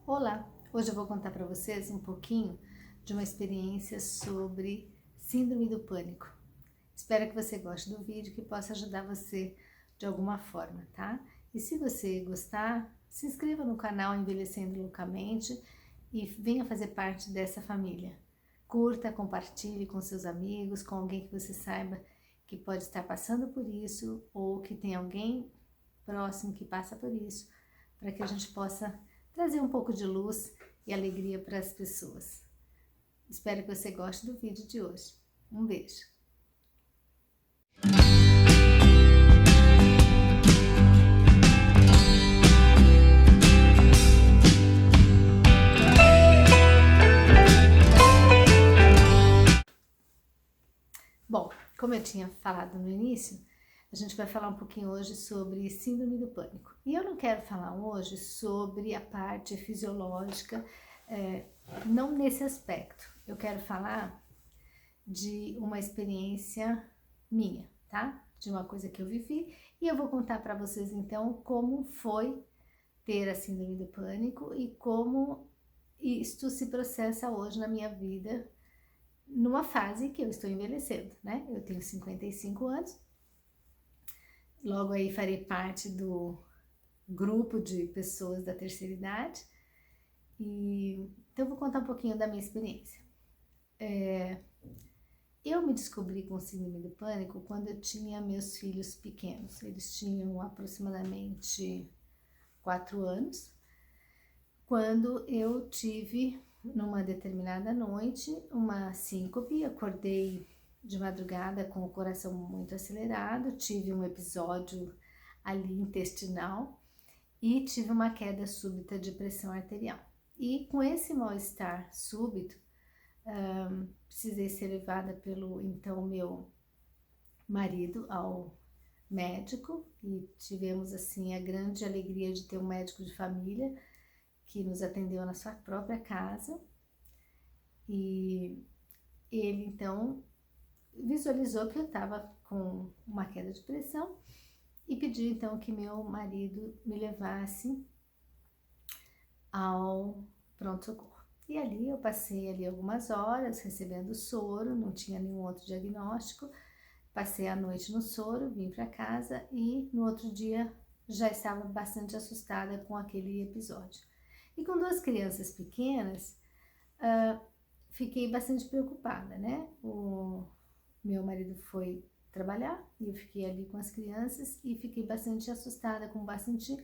Olá! Hoje eu vou contar para vocês um pouquinho de uma experiência sobre síndrome do pânico. Espero que você goste do vídeo, que possa ajudar você de alguma forma, tá? E se você gostar, se inscreva no canal Envelhecendo Loucamente e venha fazer parte dessa família. Curta, compartilhe com seus amigos, com alguém que você saiba que pode estar passando por isso ou que tem alguém próximo que passa por isso, para que a gente possa trazer um pouco de luz e alegria para as pessoas. Espero que você goste do vídeo de hoje. Um beijo! Bom, como eu tinha falado no início, a gente vai falar um pouquinho hoje sobre síndrome do pânico. E eu não quero falar hoje sobre a parte fisiológica, não nesse aspecto. Eu quero falar de uma experiência minha, tá? De uma coisa que eu vivi. E eu vou contar para vocês então como foi ter a síndrome do pânico e como isto se processa hoje na minha vida, numa fase que eu estou envelhecendo, né? Eu tenho 55 anos. Logo aí farei parte do grupo de pessoas da terceira idade. Então eu vou contar um pouquinho da minha experiência. Eu me descobri com síndrome do pânico quando eu tinha meus filhos pequenos. Eles tinham aproximadamente 4 anos. Quando eu tive, numa determinada noite, uma síncope, acordei de madrugada com o coração muito acelerado, tive um episódio ali intestinal e tive uma queda súbita de pressão arterial. E com esse mal-estar súbito, precisei ser levada pelo então meu marido ao médico e tivemos assim a grande alegria de ter um médico de família que nos atendeu na sua própria casa e ele então visualizou que eu estava com uma queda de pressão e pediu então que meu marido me levasse ao pronto-socorro. E ali eu passei ali algumas horas recebendo soro, não tinha nenhum outro diagnóstico, passei a noite no soro, vim para casa e no outro dia já estava bastante assustada com aquele episódio. E com 2 crianças pequenas, fiquei bastante preocupada, né? O meu marido foi trabalhar e eu fiquei ali com as crianças e fiquei bastante assustada, com bastante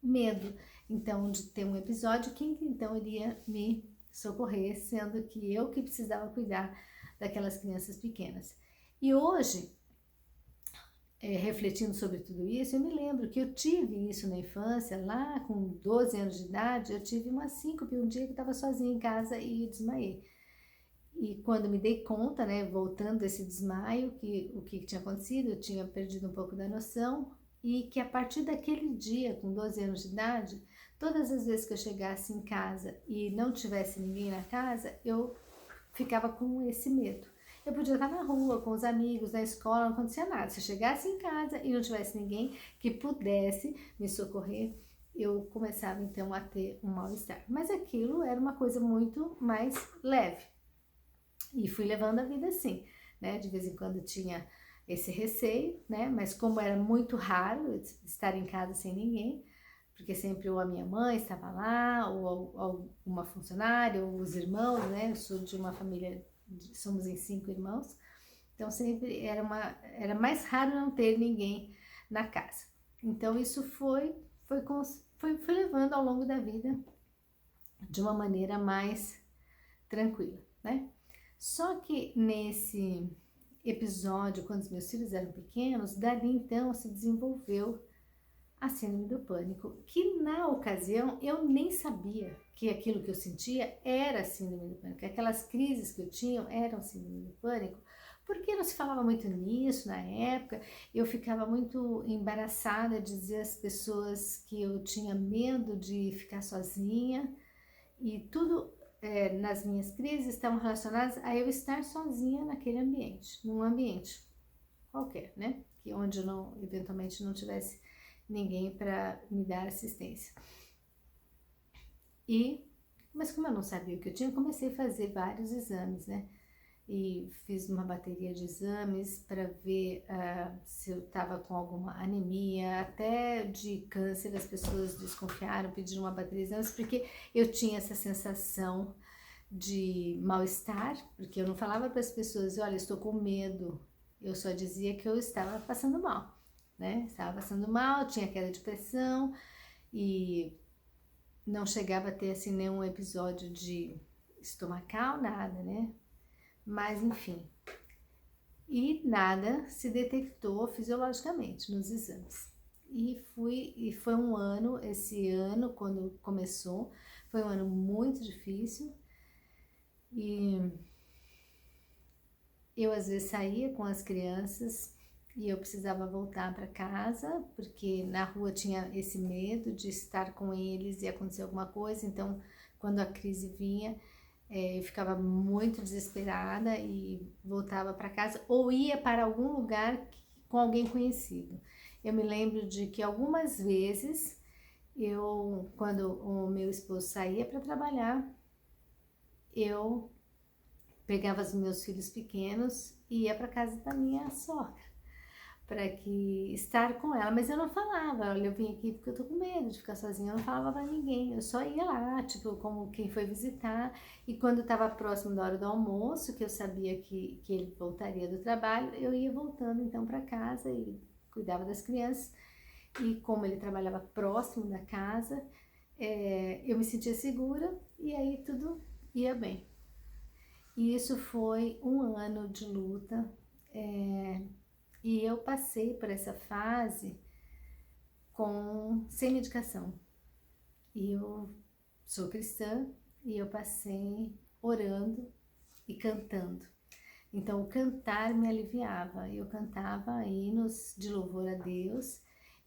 medo, então, de ter um episódio, quem então iria me socorrer, sendo que eu que precisava cuidar daquelas crianças pequenas. E hoje, refletindo sobre tudo isso, eu me lembro que eu tive isso na infância, lá com 12 anos de idade, eu tive uma síncope um dia que eu estava sozinha em casa e desmaiei. E quando me dei conta, né, voltando desse desmaio, que o que tinha acontecido, eu tinha perdido um pouco da noção, e que a partir daquele dia, com 12 anos de idade, todas as vezes que eu chegasse em casa e não tivesse ninguém na casa, eu ficava com esse medo. Eu podia estar na rua, com os amigos, na escola, não acontecia nada. Se eu chegasse em casa e não tivesse ninguém que pudesse me socorrer, eu começava então a ter um mal-estar. Mas aquilo era uma coisa muito mais leve. E fui levando a vida assim, né? De vez em quando tinha esse receio, né? Mas como era muito raro estar em casa sem ninguém, porque sempre ou a minha mãe estava lá, ou alguma funcionária, ou os irmãos, né? Eu sou de uma família, somos em 5 irmãos, então sempre era mais raro não ter ninguém na casa. Então isso foi levando ao longo da vida de uma maneira mais tranquila, né? Só que nesse episódio, quando os meus filhos eram pequenos, dali então se desenvolveu a síndrome do pânico, que na ocasião eu nem sabia que aquilo que eu sentia era síndrome do pânico, aquelas crises que eu tinha eram síndrome do pânico, porque não se falava muito nisso na época, eu ficava muito embaraçada de dizer às pessoas que eu tinha medo de ficar sozinha e tudo nas minhas crises estavam relacionadas a eu estar sozinha naquele ambiente, num ambiente qualquer, né? Que onde eu não, eventualmente não tivesse ninguém para me dar assistência. Mas como eu não sabia o que eu tinha, eu comecei a fazer vários exames, né? E fiz uma bateria de exames para ver se eu estava com alguma anemia, até de câncer. As pessoas desconfiaram, pediram uma bateria de exames, porque eu tinha essa sensação de mal-estar, porque eu não falava para as pessoas, olha, estou com medo, eu só dizia que eu estava passando mal, né? Estava passando mal, tinha queda de pressão e não chegava a ter assim nenhum episódio de estomacal, nada, né? Mas enfim, e nada se detectou fisiologicamente nos exames. E foi um ano, esse ano, quando começou, foi um ano muito difícil. E eu às vezes saía com as crianças e eu precisava voltar para casa, porque na rua tinha esse medo de estar com eles e acontecer alguma coisa. Então, quando a crise vinha, eu ficava muito desesperada e voltava para casa ou ia para algum lugar com alguém conhecido. Eu me lembro de que algumas vezes quando o meu esposo saía para trabalhar, eu pegava os meus filhos pequenos e ia para casa da minha sogra para que estar com ela, mas eu não falava, olha, eu vim aqui porque eu tô com medo de ficar sozinha, eu não falava pra ninguém, eu só ia lá, tipo, como quem foi visitar, e quando tava próximo da hora do almoço, que eu sabia que ele voltaria do trabalho, eu ia voltando então para casa e cuidava das crianças, e como ele trabalhava próximo da casa, eu me sentia segura, e aí tudo ia bem. E isso foi um ano de luta, e eu passei por essa fase sem medicação. E eu sou cristã e eu passei orando e cantando. Então o cantar me aliviava. Eu cantava hinos de louvor a Deus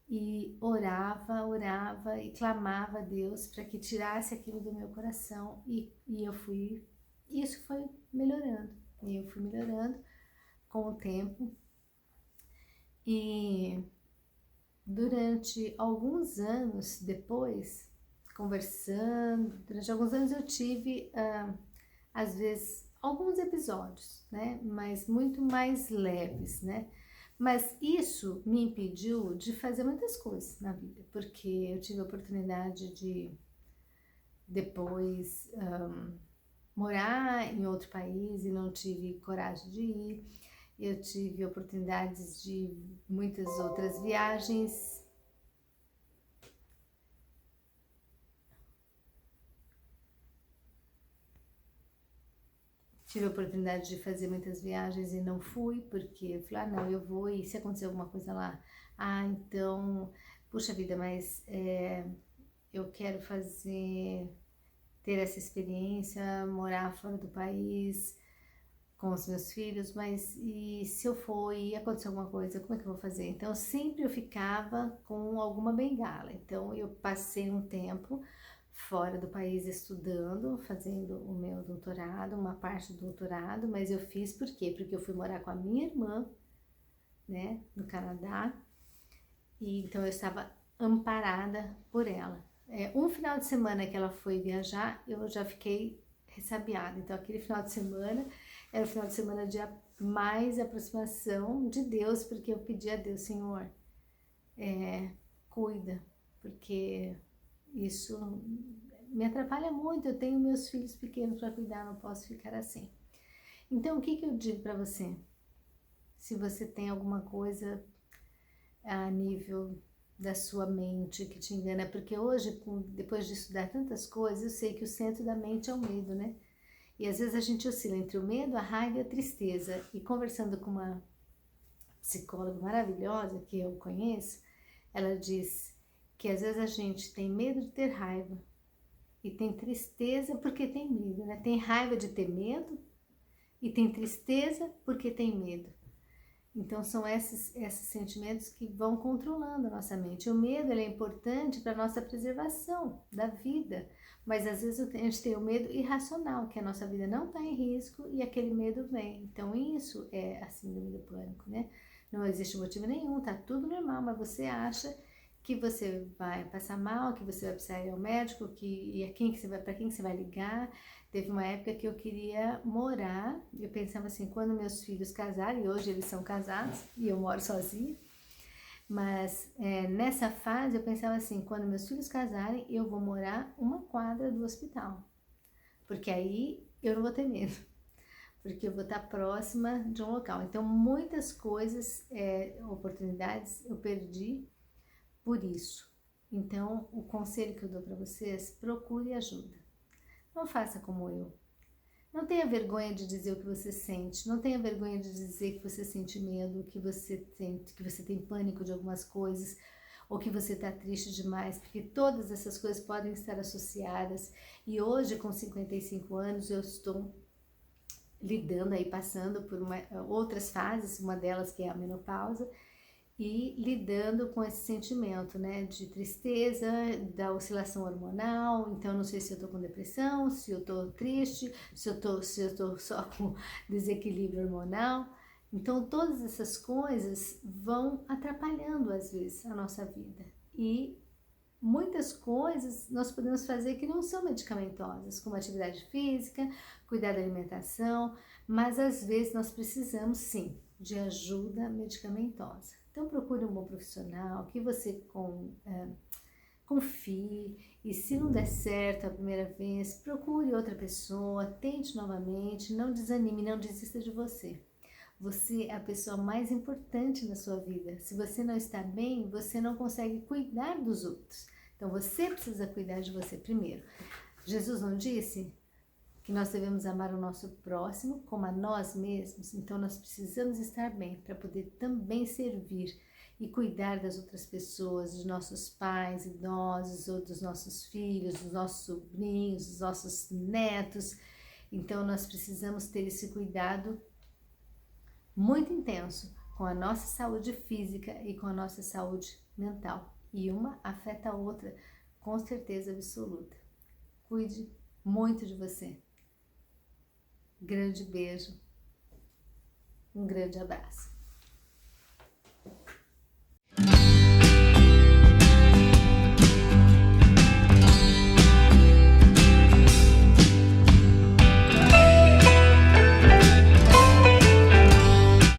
e orava e clamava a Deus para que tirasse aquilo do meu coração. Isso foi melhorando. E eu fui melhorando com o tempo. E durante alguns anos depois, durante alguns anos eu tive, às vezes, alguns episódios, né? Mas muito mais leves, né? Mas isso me impediu de fazer muitas coisas na vida, porque eu tive a oportunidade de depois morar em outro país e não tive coragem de ir. Eu tive oportunidades de muitas outras viagens. Tive a oportunidade de fazer muitas viagens e não fui, porque eu falei, não, eu vou e se acontecer alguma coisa lá, então, puxa vida, mas eu quero ter essa experiência, morar fora do país, com os meus filhos, mas e se eu for e acontecer alguma coisa, como é que eu vou fazer? Então sempre eu ficava com alguma bengala. Então eu passei um tempo fora do país estudando, fazendo o meu doutorado, uma parte do doutorado, mas eu fiz por quê? Porque eu fui morar com a minha irmã, né, no Canadá, e então eu estava amparada por ela. Um final de semana que ela foi viajar, eu já fiquei ressabiada. Então aquele final de semana era o final de semana de mais aproximação de Deus, porque eu pedi a Deus, Senhor, cuida, porque isso me atrapalha muito, eu tenho meus filhos pequenos para cuidar, não posso ficar assim. Então, o que eu digo para você? Se você tem alguma coisa a nível da sua mente que te engana, porque hoje, depois de estudar tantas coisas, eu sei que o centro da mente é o medo, né? E às vezes a gente oscila entre o medo, a raiva e a tristeza. E conversando com uma psicóloga maravilhosa que eu conheço, ela diz que às vezes a gente tem medo de ter raiva e tem tristeza porque tem medo, né? Tem raiva de ter medo e tem tristeza porque tem medo. Então são esses sentimentos que vão controlando a nossa mente. O medo ele é importante para a nossa preservação da vida, mas às vezes a gente tem o medo irracional, que a nossa vida não está em risco e aquele medo vem. Então isso é a síndrome do pânico, né? Não existe motivo nenhum, tá tudo normal, mas você acha que você vai passar mal, que você vai precisar ir ao médico, para quem que você vai ligar. Teve uma época que eu queria morar, eu pensava assim, quando meus filhos casarem, e hoje eles são casados e eu moro sozinha, mas nessa fase eu pensava assim, quando meus filhos casarem, eu vou morar uma quadra do hospital, porque aí eu não vou ter medo, porque eu vou estar próxima de um local. Então muitas coisas, oportunidades eu perdi por isso. Então o conselho que eu dou para vocês, procure ajuda. Não faça como eu. Não tenha vergonha de dizer o que você sente, não tenha vergonha de dizer que você sente medo, que você tem pânico de algumas coisas, ou que você está triste demais, porque todas essas coisas podem estar associadas. E hoje, com 55 anos, eu estou lidando aí, passando por outras fases, uma delas que é a menopausa, e lidando com esse sentimento, né, de tristeza, da oscilação hormonal. Então, não sei se eu tô com depressão, se eu tô triste, se eu tô só com desequilíbrio hormonal. Então, todas essas coisas vão atrapalhando, às vezes, a nossa vida. E muitas coisas nós podemos fazer que não são medicamentosas, como atividade física, cuidar da alimentação, mas às vezes nós precisamos, sim, de ajuda medicamentosa. Então procure um bom profissional, que você confie, e se não der certo a primeira vez, procure outra pessoa, tente novamente, não desanime, não desista de você. Você é a pessoa mais importante na sua vida. Se você não está bem, você não consegue cuidar dos outros. Então você precisa cuidar de você primeiro. Jesus não disse que nós devemos amar o nosso próximo como a nós mesmos? Então nós precisamos estar bem para poder também servir e cuidar das outras pessoas, dos nossos pais, idosos, ou dos nossos filhos, dos nossos sobrinhos, dos nossos netos. Então nós precisamos ter esse cuidado muito intenso com a nossa saúde física e com a nossa saúde mental. E uma afeta a outra, com certeza absoluta. Cuide muito de você. Grande beijo, um grande abraço.